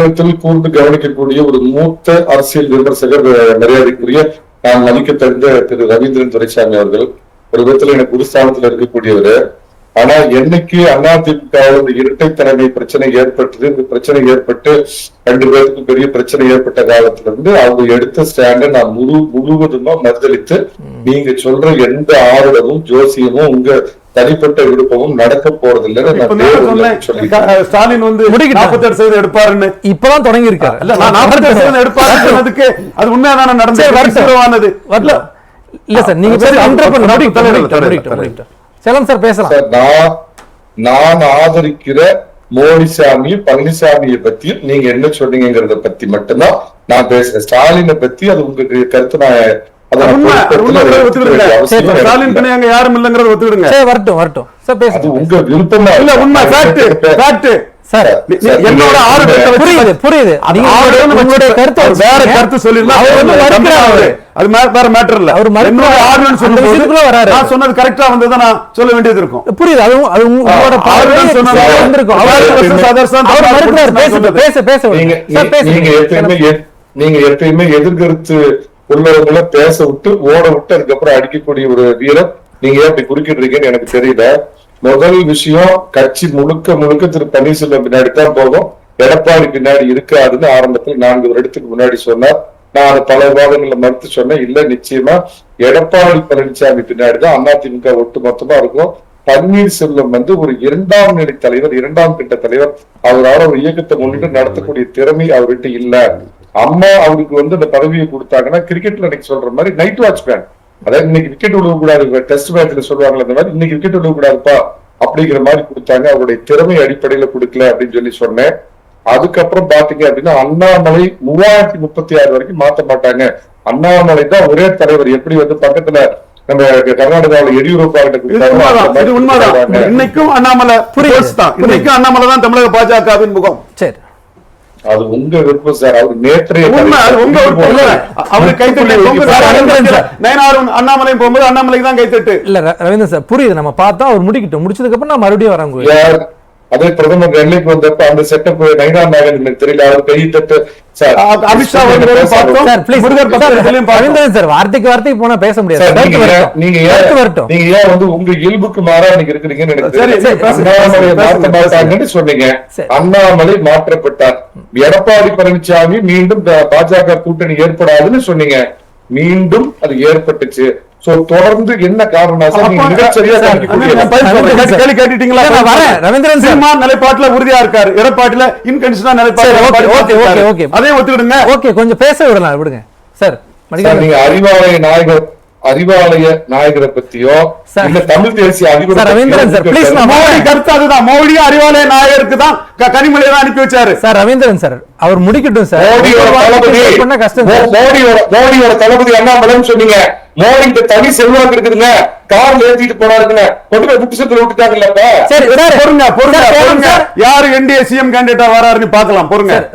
தமிழகத்தில் கூர்ந்து கவனிக்கக்கூடிய ஒரு மூத்த அரசியல் விமர்சகர், மரியாதைக்குரிய நான் மதிக்க தகுந்த திரு ரவீந்திரன் துரைசாமி அவர்கள். ஒரு விதத்துல எனக்கு குருஸ்தானத்துல இருக்கக்கூடியவர். ஆனா என்னைக்கு அதிமுக இரட்டை தலைமை பிரச்சனை ஏற்பட்டது, இந்த பிரச்சனை ஏற்பட்டு 2 பேருக்கும் பெரிய பிரச்சனை ஏற்பட்ட காலத்துல இருந்து அவங்க எடுத்த ஸ்டாண்ட நான் முழுவதுமா மறுதளித்து, நீங்க சொல்ற எந்த ஆர்வமும் ஜோசியமும் உங்க தனிப்பட்ட விருப்பமும் நடக்க போறது இல்லைன்னு ஸ்டாலின் வந்து 48% எடுப்பாருன்னு இப்பதான் தொடங்கி இருக்காரு. 48% எடுப்பாருன்றதுக்கு அது உண்மையான நடந்தது இல்ல சார். நீங்க செல்லம் சார் பேசலாம். நான் ஆதரிக்கிற மோடிசாமி பழனிசாமியை பத்தி நீங்க என்ன சொன்னீங்கிறத பத்தி மட்டும்தான் நான் பேசுறேன். ஸ்டாலினை பத்தி அது உங்க கருத்து. நான் யாரும் இல்லங்கிறத ஒத்துக்கிடுங்க. வரட்டும் சார் பேசுங்க. உங்க விருப்பமா இல்ல, உண்மை சார். என்னோட புரியுது. உங்களுடைய கருத்து வேற கருத்து சொல்லிருந்தா அது வேற மேட்டர் இல்ல. அவர் மறுபடியும் வராரு. நான் சொன்னது கரெக்டா வந்ததுதான் நான் சொல்ல வேண்டியது இருக்கும். புரியுது. அது உங்களோட நீங்க எப்பயுமே எதிர்கருத்து உள்ளவங்களை பேச விட்டு ஓட விட்டு அதுக்கப்புறம் அடிக்கக்கூடிய ஒரு வீரம் நீங்க ஏன் அப்படி குறுக்கிடுறீங்கன்னு எனக்கு தெரியல. முதல் விஷயம், கட்சி முழுக்க திரு பன்னீர்செல்வம் பின்னாடி தான் போகும், எடப்பாடி பின்னாடி இருக்காதுன்னு ஆரம்பத்தில் 4 வருடத்துக்கு முன்னாடி சொன்னார். நான் அதை பல விவாதங்கள்ல மறுத்து சொன்னேன். இல்ல, நிச்சயமா எடப்பாடி பழனிசாமி பின்னாடிதான் அதிமுக ஒட்டு மொத்தமா இருக்கும். பன்னீர்செல்வம் வந்து ஒரு 2ஆம் நிலை தலைவர், 2ஆம் கட்ட தலைவர். அவரால் ஒரு இயக்கத்தை முன்னிட்டு நடத்தக்கூடிய திறமை அவர்கிட்ட இல்ல. அம்மா அவருக்கு வந்து அந்த பதவியை கொடுத்தாங்கன்னா, கிரிக்கெட்ல இன்னைக்கு சொல்ற மாதிரி நைட் வாட்ச்மேன், அதாவது இன்னைக்கு விக்கெட் விழுவக்கூடாது, டெஸ்ட் மேட்ச்ல சொல்லுவாங்களே அந்த மாதிரி, இன்னைக்கு விக்கெட் விழுவக்கூடாதுப்பா அப்படிங்கிற மாதிரி கொடுத்தாங்க. அவருடைய திறமை அடிப்படையில கொடுக்கல அப்படின்னு சொல்லி சொன்னேன். அதுக்கப்புறம் பாத்தீங்க அப்படின்னா அண்ணாமலை 3036 வரைக்கும் மாத்த மாட்டாங்க. அண்ணாமலை தான் ஒரே தலைவர். எப்படி வந்து பக்கத்துல நம்ம கர்நாடகாவில் எடியூரப்பா கிட்ட இன்னைக்கும் அண்ணாமலை இன்னைக்கும் அண்ணாமலை தான் தமிழக பாஜகவின் முகம். சரி, அது உங்க விருப்பம் சார். அவர் நேற்றைய அவரு கைத்தட்டு அண்ணாமலையும் போகும்போது அண்ணாமலைக்கு தான் கைத்தட்டு இல்ல. ரவீந்திரன் சார் புரியுது. நம்ம பார்த்தா அவர் முடிச்சதுக்கு அப்புறம் நான் மறுபடியும் வரேன். அதே பிரதமர் டெல்லிக்கு வந்தப்ப அந்த செட்டப் நைனா நாகன் எனக்கு தெரியல, அவர் கைத்தட்டு அமித்ஷா வார்த்தைக்கு வார்த்தைக்கு போனா பேச முடியாது. நீங்க ஏன் வந்து உங்க இயல்புக்கு மாறா நீங்க இருக்கிறீங்கன்னு எனக்கு அண்ணாமலை மாற்ற மாட்டாங்கன்னு சொன்னீங்க. அண்ணாமலை மாற்றப்பட்டார். எடப்பாடி பழனிசாமி மீண்டும் பாஜக கூட்டணி ஏற்படாதுன்னு சொன்னீங்க. மீண்டும் அது ஏற்பட்டுச்சு. தொடர்ந்து என்ன காரணம் நிலைப்பாட்டுல உறுதியா இருக்காரு. எடப்பாடியில இன்கன்சிஸ்டன்ட் நிலைப்பாடு. அதே ஒத்துக்கிடுங்க. ஓகே, கொஞ்சம் பேச விடலாம், விடுங்க சார். நீங்க அறிவாலய நாயகரை பத்தியோ இல்ல தமிழ் தேசிய கருத்து அதுதான். மோடியும் அறிவாலய நாயகருக்கு தான் கனிமொழியை தான் அனுப்பி வச்சாரு சார். ரவீந்திரன் சார் அவர் முடிக்கட்டும் சார். மோடியோட தளபதி அண்ணாமலைன்னு சொன்னீங்க. மோடிக்கு தனி செல்வாக்கு இருக்குதுங்க. கார்ல ஏத்திட்டு போனாருங்க, கொண்டு போய் புட்டுசத்துல விட்டுட்டாங்கல்ல. பொறுங்க யாரு என்டிஏ சிஎம் கேண்டிடேட்டா வராருன்னு பாக்கலாம். பொறுங்க.